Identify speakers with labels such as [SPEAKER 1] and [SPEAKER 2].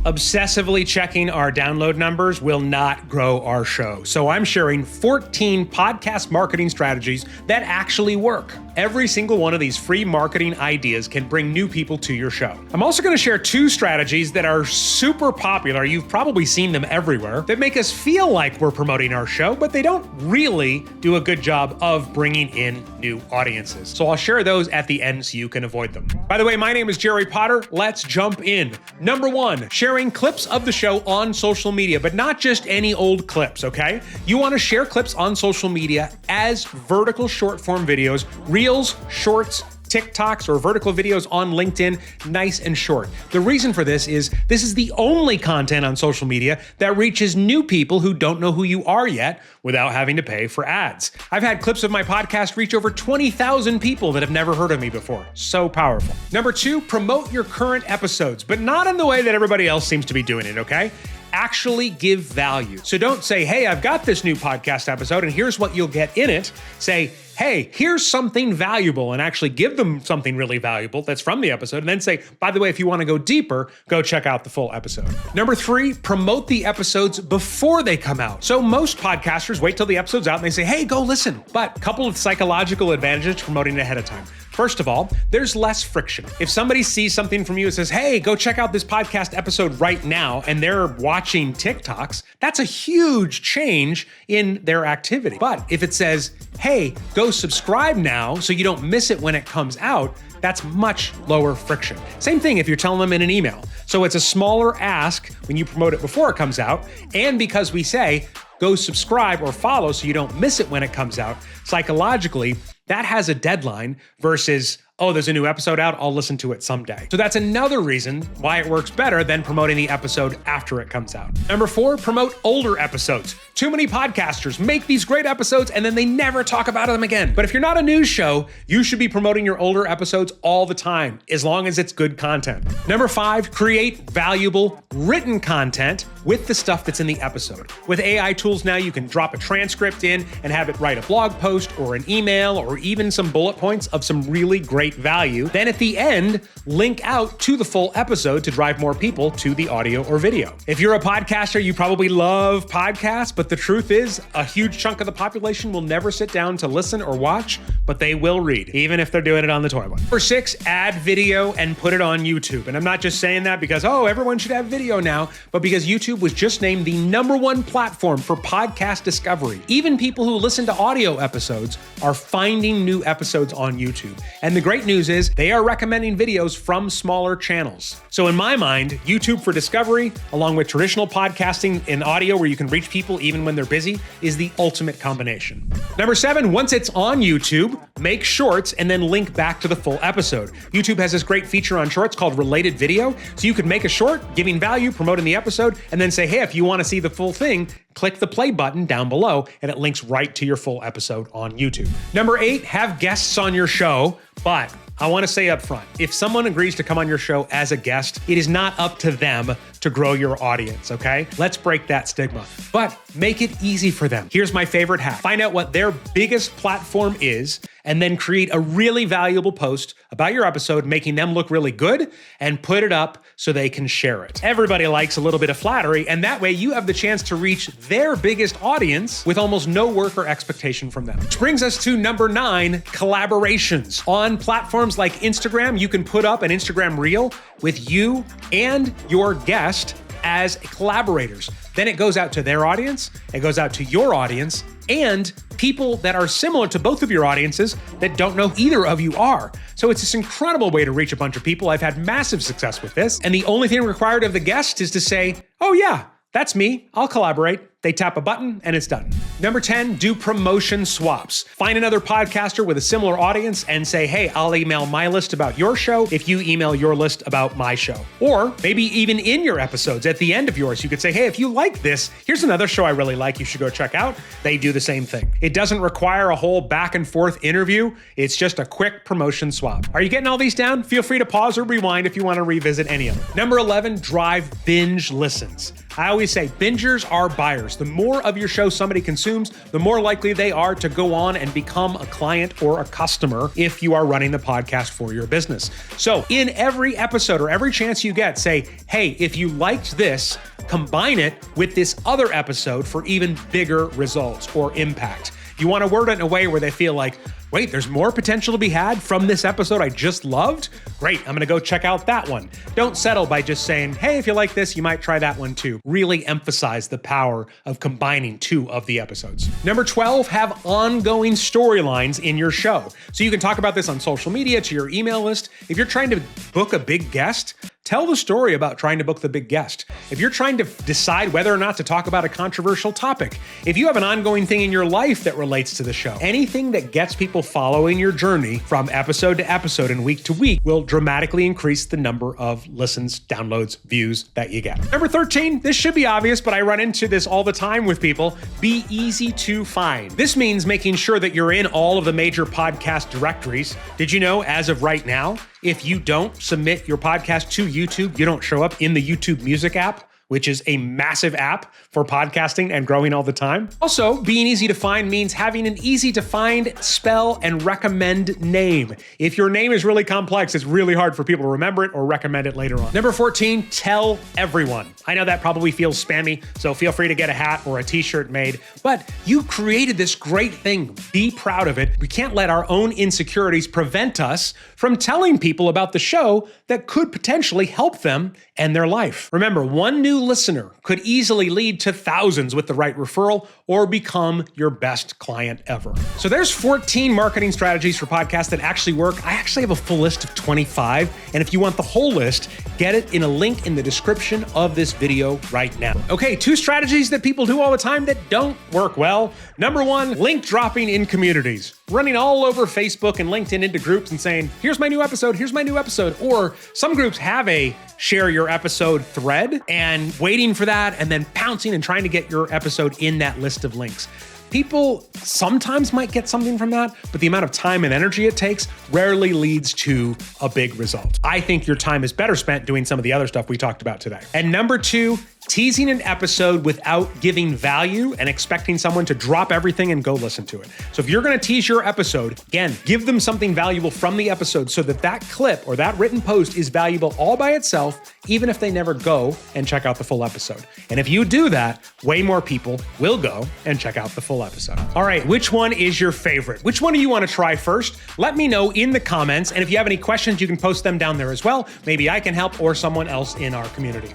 [SPEAKER 1] obsessively checking our download numbers will not grow our show. So I'm sharing 14 podcast marketing strategies that actually work. Every single one of these free marketing ideas can bring new people to your show. I'm also going to share 2 strategies that are super popular. You've probably seen them everywhere that make us feel like we're promoting our show, but they don't really do a good job of bringing in new audiences. So I'll share those at the end so you can avoid them. By the way, my name is Jerry Potter. Let's jump in. Number 1, sharing clips of the show on social media, but not just any old clips, okay? You want to share clips on social media as vertical short form videos, Reels, Shorts, TikToks, or vertical videos on LinkedIn, nice and short. The reason for this is the only content on social media that reaches new people who don't know who you are yet without having to pay for ads. I've had clips of my podcast reach over 20,000 people that have never heard of me before. So powerful. Number 2, promote your current episodes, but not in the way that everybody else seems to be doing it, okay? Actually give value. So don't say, hey, I've got this new podcast episode and here's what you'll get in it. Say, hey, here's something valuable, and actually give them something really valuable that's from the episode. And then say, by the way, if you want to go deeper, go check out the full episode. Number 3, promote the episodes before they come out. So most podcasters wait till the episode's out and they say, hey, go listen. But a couple of psychological advantages to promoting it ahead of time. First of all, there's less friction. If somebody sees something from you and says, hey, go check out this podcast episode right now, and they're watching TikToks, that's a huge change in their activity. But if it says, hey, go subscribe now so you don't miss it when it comes out, that's much lower friction. Same thing if you're telling them in an email. So it's a smaller ask when you promote it before it comes out. And because we say, go subscribe or follow so you don't miss it when it comes out, psychologically, that has a deadline versus, oh, there's a new episode out, I'll listen to it someday. So that's another reason why it works better than promoting the episode after it comes out. Number 4, promote older episodes. Too many podcasters make these great episodes and then they never talk about them again. But if you're not a news show, you should be promoting your older episodes all the time, as long as it's good content. Number 5, create valuable written content with the stuff that's in the episode. With AI tools now, you can drop a transcript in and have it write a blog post or an email or even some bullet points of some really great value. Then at the end, link out to the full episode to drive more people to the audio or video. If you're a podcaster, you probably love podcasts, but the truth is a huge chunk of the population will never sit down to listen or watch, but they will read, even if they're doing it on the toilet. Number 6, add video and put it on YouTube. And I'm not just saying that because, oh, everyone should have video now, but because YouTube was just named the #1 platform for podcast discovery. Even people who listen to audio episodes are finding new episodes on YouTube. And the great news is they are recommending videos from smaller channels. So in my mind, YouTube for discovery, along with traditional podcasting in audio where you can reach people even when they're busy, is the ultimate combination. Number 7, once it's on YouTube, make shorts and then link back to the full episode. YouTube has this great feature on shorts called related video. So you could make a short, giving value, promoting the episode, and then say, hey, if you want to see the full thing, click the play button down below and it links right to your full episode on YouTube. Number 8, have guests on your show, but I want to say up front, if someone agrees to come on your show as a guest, it is not up to them to grow your audience, okay? Let's break that stigma, but make it easy for them. Here's my favorite hack. Find out what their biggest platform is and then create a really valuable post about your episode, making them look really good, and put it up so they can share it. Everybody likes a little bit of flattery, and that way you have the chance to reach their biggest audience with almost no work or expectation from them. Which brings us to number 9, collaborations. On platforms like Instagram, you can put up an Instagram reel with you and your guest as collaborators. Then it goes out to their audience, it goes out to your audience, and people that are similar to both of your audiences that don't know who either of you are. So it's this incredible way to reach a bunch of people. I've had massive success with this. And the only thing required of the guest is to say, oh yeah, that's me, I'll collaborate. They tap a button and it's done. Number 10, do promotion swaps. Find another podcaster with a similar audience and say, hey, I'll email my list about your show if you email your list about my show. Or maybe even in your episodes at the end of yours, you could say, hey, if you like this, here's another show I really like you should go check out. They do the same thing. It doesn't require a whole back and forth interview. It's just a quick promotion swap. Are you getting all these down? Feel free to pause or rewind if you want to revisit any of them. Number 11, drive binge listens. I always say bingers are buyers. customers. The more of your show somebody consumes, the more likely they are to go on and become a client or a customer if you are running the podcast for your business. So in every episode or every chance you get, say, hey, if you liked this, combine it with this other episode for even bigger results or impact. You want to word it in a way where they feel like, wait, there's more potential to be had from this episode I just loved? Great, I'm gonna go check out that one. Don't settle by just saying, hey, if you like this, you might try that one too. Really emphasize the power of combining two of the episodes. Number 12, have ongoing storylines in your show. So you can talk about this on social media, to your email list. If you're trying to book a big guest, tell the story about trying to book the big guest. If you're trying to decide whether or not to talk about a controversial topic, if you have an ongoing thing in your life that relates to the show, anything that gets people following your journey from episode to episode and week to week will dramatically increase the number of listens, downloads, views that you get. Number 13, this should be obvious, but I run into this all the time with people. Be easy to find. This means making sure that you're in all of the major podcast directories. Did you know, as of right now, if you don't submit your podcast to YouTube, you don't show up in the YouTube Music app, which is a massive app for podcasting and growing all the time. Also, being easy to find means having an easy to find, spell, and recommend name. If your name is really complex, it's really hard for people to remember it or recommend it later on. Number 14, tell everyone. I know that probably feels spammy, so feel free to get a hat or a t-shirt made, but you created this great thing. Be proud of it. We can't let our own insecurities prevent us from telling people about the show that could potentially help them and their life. Remember, one new listener could easily lead to thousands with the right referral or become your best client ever. So there's 14 marketing strategies for podcasts that actually work. I actually have a full list of 25. And if you want the whole list, get it in a link in the description of this video right now. Okay, 2 strategies that people do all the time that don't work well. Number 1, link dropping in communities. Running all over Facebook and LinkedIn into groups and saying, here's my new episode, here's my new episode. Or some groups have a share your episode thread and waiting for that and then pouncing and trying to get your episode in that list of links. People sometimes might get something from that, but the amount of time and energy it takes rarely leads to a big result. I think your time is better spent doing some of the other stuff we talked about today. And number 2, teasing an episode without giving value and expecting someone to drop everything and go listen to it. So if you're going to tease your episode, again, give them something valuable from the episode so that that clip or that written post is valuable all by itself, even if they never go and check out the full episode. And if you do that, way more people will go and check out the full episode. All right, which one is your favorite? Which one do you want to try first? Let me know in the comments. And if you have any questions, you can post them down there as well. Maybe I can help or someone else in our community.